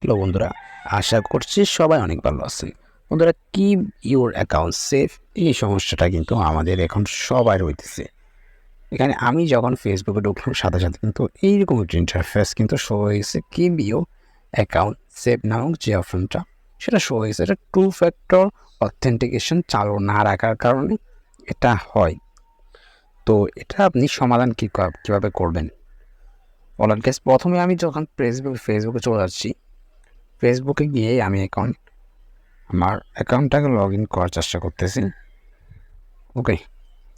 Hello বন্ধুরা, আশা করছি সবাই অনেক ভালো আছেন। বন্ধুরা, কিপ ইউর অ্যাকাউন্ট সেফ এই সমস্যাটা কিন্তু আমাদের এখন সবার হইতেছে। এখানে আমি যখন ফেসবুকে ঢুকলাম সাথে সাথে কিন্তু এইরকম একটা ইন্টারফেস কিন্তু শো হয়ে গেছে। কিপ ইউর অ্যাকাউন্ট সেফ নামক যে অপশনটা সেটা শো হয়ে গেছে। এটা টু ফ্যাক্টর অথেন্টিকেশন চালু না রাখার কারণে এটা হয়। তো এটা আপনি সমাধান কীভাবে করবেন বলেন গাইস। প্রথমে আমি যখন ফেসবুকে চলে যাচ্ছি, ফেসবুকে গিয়ে আমি আমার অ্যাকাউন্টটাকে লগ ইন করার চেষ্টা করতেছি। ওকে,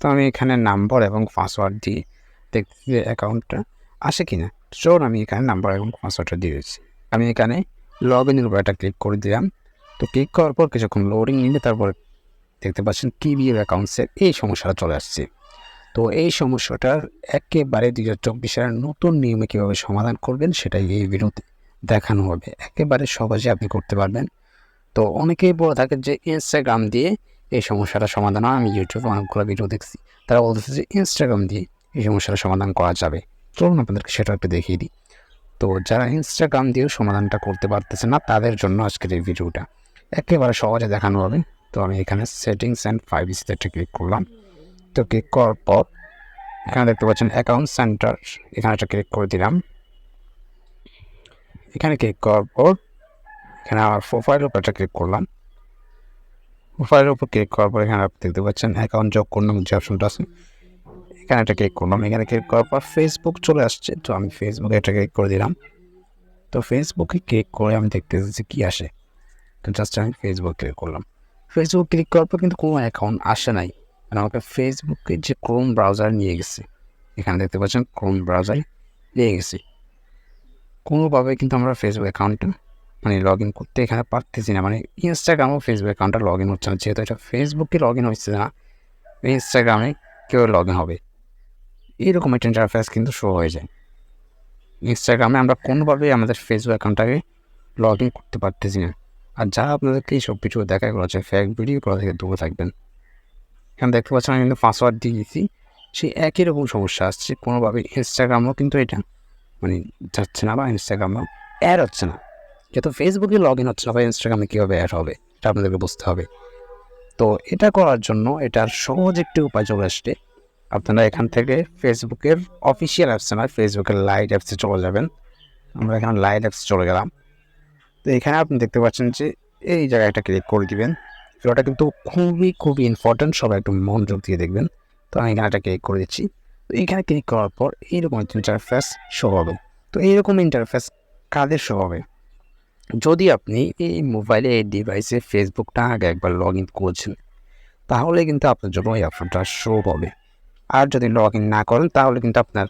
তো আমি এখানে নাম্বার এবং পাসওয়ার্ড দিয়ে দেখছি যে অ্যাকাউন্টটা আসে কি না। চলুন আমি এখানে নাম্বার এবং পাসওয়ার্ডটা দিয়ে দিচ্ছি। আমি এখানে লগ ইনের উপর একটা ক্লিক করে দিলাম। তো ক্লিক করার পর কিছুক্ষণ লোডিং নিলে তারপরে দেখতে পাচ্ছেন কিবিএর অ্যাকাউন্টসের এই সমস্যাটা চলে আসছে। তো এই সমস্যাটার একেবারে 2024 সালের নতুন নিয়মে কীভাবে সমাধান করবেন সেটাই এই ভিডিওতে দেখানো হবে। একেবারে সহজে আপনি করতে পারবেন। তো অনেকেই বলে থাকেন যে ইনস্টাগ্রাম দিয়ে এই সমস্যাটা সমাধান হয়। আমি ইউটিউবে অনেকগুলো ভিডিও দেখছি, তারা বলতেছে যে ইনস্টাগ্রাম দিয়ে এই সমস্যাটা সমাধান করা যাবে। চলুন আপনাদেরকে সেটা একটু দেখিয়ে দিই। তো যারা ইনস্টাগ্রাম দিয়েও সমাধানটা করতে পারতেছে না তাদের জন্য আজকের এই ভিডিওটা একেবারে সহজে দেখানো হবে। তো আমি এখানে সেটিংস অ্যান্ড প্রাইভেসিতে একটা ক্লিক করলাম। তো ক্লিক করার পর এখানে দেখতে পাচ্ছেন অ্যাকাউন্ট সেন্টার, এখানে একটা ক্লিক করে দিলাম। এখানে ক্লিক করার পর এখানে আমার প্রোফাইলের উপর একটা ক্লিক করলাম। প্রোফাইলের উপর ক্লিক করার পর এখানে আপনি দেখতে পাচ্ছেন অ্যাকাউন্ট যোগ করুন যে অপশনটা আছে, এখানে একটা ক্লিক করলাম। এখানে ক্লিক করার পর ফেসবুক চলে আসছে। তো আমি ফেসবুকে একটা ক্লিক করে দিলাম। তো ফেসবুকে ক্লিক করে আমি দেখতেছি যে কী আসে। তো জাস্ট আমি ফেসবুক ক্লিক করলাম। ফেসবুক ক্লিক করার পর কিন্তু কোনো অ্যাকাউন্ট আসে নাই, মানে আমাকে ফেসবুকে যে ক্রোম ব্রাউজার নিয়ে গেছে। এখানে দেখতে পাচ্ছেন ক্রোম ব্রাউজারে নিয়ে গেছে। কোনোভাবে কিন্তু আমরা ফেসবুক অ্যাকাউন্টটা লগ ইন করতে এখানে পারতেছি না। ইনস্টাগ্রামও ফেসবুক অ্যাকাউন্টটা লগ ইন হচ্ছে না, যেহেতু এটা ফেসবুকে লগ ইন হচ্ছে না, ইনস্টাগ্রামে কেউ লগ ইন হবে এইরকম একটা ইন্টারফেস কিন্তু শো হয়ে যায়। ইনস্টাগ্রামে আমরা কোনোভাবেই আমাদের ফেসবুক অ্যাকাউন্টটাকে লগ ইন করতে পারতেছি না। আর যারা আপনাদেরকে এইসব ভিডিও দেখায় করা হচ্ছে ফেক ভিডিওগুলো থেকে দূরে থাকবেন। এখানে দেখতে পাচ্ছেন আমি কিন্তু পাসওয়ার্ড দিয়ে দিয়েছি, সেই একই রকম সমস্যা আসছে। কোনোভাবে ইনস্টাগ্রামও কিন্তু এটা যাচ্ছে না বা ইনস্টাগ্রামও অ্যাড হচ্ছে না। যেহেতু ফেসবুকে লগ ইন হচ্ছে না বা ইনস্টাগ্রামে কীভাবে অ্যাড হবে এটা আপনাদেরকে বুঝতে হবে। তো এটা করার জন্য এটার সহজ একটি উপায় চলে আসছে। আপনারা এখান থেকে ফেসবুকের অফিসিয়াল অ্যাপসে নয়, ফেসবুকের লাইট অ্যাপসে চলে যাবেন। আমরা এখানে লাইট অ্যাপসে চলে গেলাম। তো এখানে আপনি দেখতে পাচ্ছেন যে এই জায়গায় একটা ক্লিক করে দিবেন। ভিডিওটা কিন্তু খুবই ইম্পর্ট্যান্ট, সবাই একটু মনোযোগ দিয়ে দেখবেন। তো আমি এখানে একটা ক্লিক করে দিচ্ছি। তো এইখানে ক্লিক করার পর এইরকম একটা ইন্টারফেস শো হবে। তো এইরকম ইন্টারফেস কাদের শো হবে? যদি আপনি এই মোবাইলে এই ডিভাইসে ফেসবুকটা আগে একবার লগ ইন করেছেন, তাহলে কিন্তু আপনার জন্য এই অপশনটা শো হবে। আর যদি লগ ইন না করেন তাহলে কিন্তু আপনার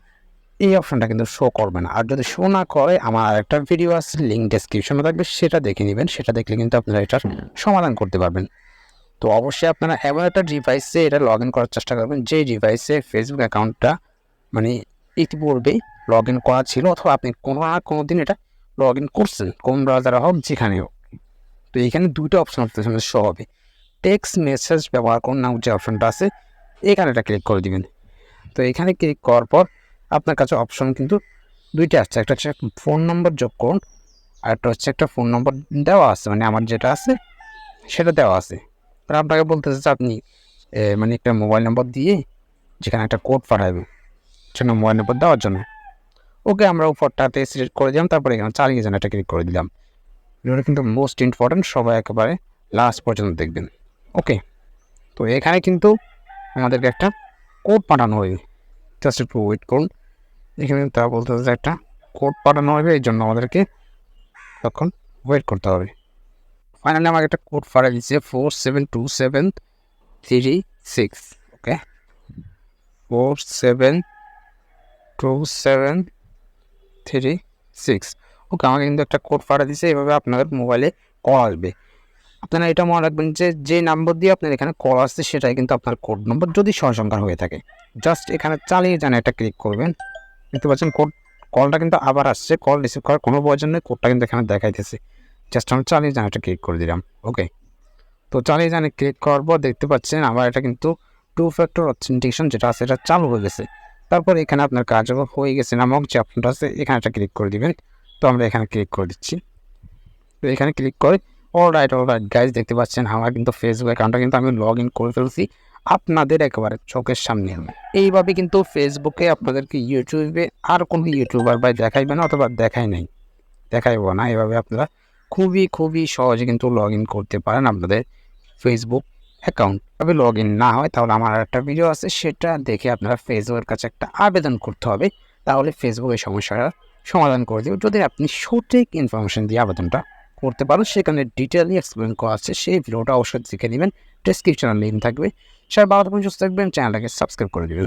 এই অপশনটা কিন্তু শো করবে না। আর যদি শো না করে, আমার আরেকটা ভিডিও আছে, লিঙ্ক ডেসক্রিপশনে থাকবে, সেটা দেখে নেবেন। সেটা দেখলে কিন্তু আপনারা এটার সমাধান করতে পারবেন। তো অবশ্যই আপনারা এমন একটা ডিভাইসে এটা লগ ইন করার চেষ্টা করবেন যে ডিভাইসে ফেসবুক অ্যাকাউন্টটা ইতিপূর্বে লগ ইন করা ছিল, অথবা আপনি কোনো না কোনো দিন এটা লগ ইন করছেন, কোন ব্রাউজারে হোক যেখানে হোক। তো এখানে দুটো অপশন আপনাদের সামনে শো হবে। টেক্সট মেসেজ ব্যবহার করুন নামক যে অপশনটা আছে, এখানে এটা ক্লিক করে দিবেন। তো এখানে ক্লিক করার পর আপনার কাছে অপশন কিন্তু দুইটা আসছে। একটা হচ্ছে ফোন নম্বর যোগ করুন, আর একটা হচ্ছে একটা ফোন নম্বর দেওয়া আছে, আমার যেটা আছে সেটা দেওয়া আছে। তারা আপনাকে বলতেছে যে আপনি একটা মোবাইল নম্বর দিয়ে যেখানে একটা কোড পাঠাবে সেটা মোবাইল নম্বর দেওয়ার জন্য। ওকে, আমরা উপরটাতে সিলেক্ট করে দিলাম, তারপরে এখানে চালিয়ে যান এটা ক্লিক করে দিলাম। ভিডিওটা কিন্তু মোস্ট ইম্পর্ট্যান্ট, সবাই একেবারে লাস্ট পর্যন্ত দেখবেন। ওকে, তো এখানে কিন্তু আমাদেরকে একটা কোড পাঠানো হবে। জাস্ট একটু ওয়েট করুন। এখানে তারা বলতেছে যে একটা কোড পাঠানো হবে, এই জন্য আমাদেরকে তখন ওয়েট করতে হবে। ফাইনালি আমাকে একটা কোড পাঠিয়ে দিচ্ছে 4727336। ওকে, 4727336। ওকে, আমাকে কিন্তু একটা কোড পাঠিয়ে দিচ্ছে। এভাবে আপনাদের মোবাইলে কল আসবে। আপনারা এটা মনে রাখবেন যে যে নাম্বার দিয়ে আপনার এখানে কল আসছে সেটাই কিন্তু আপনার কোড নম্বর, যদি 6 সংখ্যার হয়ে থাকে। জাস্ট এখানে চালিয়ে যান একটা ক্লিক করবেন। দেখতে পাচ্ছেন কলটা কিন্তু আবার আসছে। কল রিসিভ করার কোনো প্রয়োজন নেই, কোডটা কিন্তু এখানে দেখাইতেছে। জাস্ট আমি চালিয়ে যান একটা ক্লিক করে দিলাম। ওকে, তো চালিয়ে যান ক্লিক করার পর দেখতে পাচ্ছেন আবার এটা কিন্তু টু ফ্যাক্টর অথেন্টিকেশন যেটা আছে এটা চালু হয়ে গেছে। তারপর এখানে আপনার কার্যকর হয়ে গেছে নামক যে অপশনটা আছে, এখানে একটা ক্লিক করে দিবেন। তো আমরা এখানে ক্লিক করে দিচ্ছি। তো এখানে ক্লিক করে অলরাইট গাইজ, দেখতে পাচ্ছেন আমার কিন্তু ফেসবুক অ্যাকাউন্টটা কিন্তু আমি লগ ইন করে ফেলছি আপনাদের একেবারে চোখের সামনে। এইভাবে কিন্তু ফেসবুকে আপনাদেরকে ইউটিউবে আর কোনো ইউটিউবার ভাই দেখাইবে না, অথবা দেখাইবো না। এভাবে আপনারা খুবই সহজে কিন্তু লগ ইন করতে পারেন আপনাদের ফেসবুক অ্যাকাউন্ট। তবে লগ ইন না হয় তাহলে আমার একটা ভিডিও আছে, সেটা দেখে আপনারা ফেসবুকের কাছে একটা আবেদন করতে হবে, তাহলে ফেসবুক এই সমস্যাটা সমাধান করে দেবে। যদি আপনি সঠিক ইনফরমেশন দিয়ে আবেদনটা করতে পারেন, সেখানে ডিটেইলি এক্সপ্লেন করা আছে, সেই ভিডিওটা অবশ্যই দেখে নেবেন, ডেসক্রিপশনে লিঙ্ক থাকবে। সবাই ভালো থাকবেন, সুস্থ থাকবেন, চ্যানেলটাকে সাবস্ক্রাইব করে দেবেন।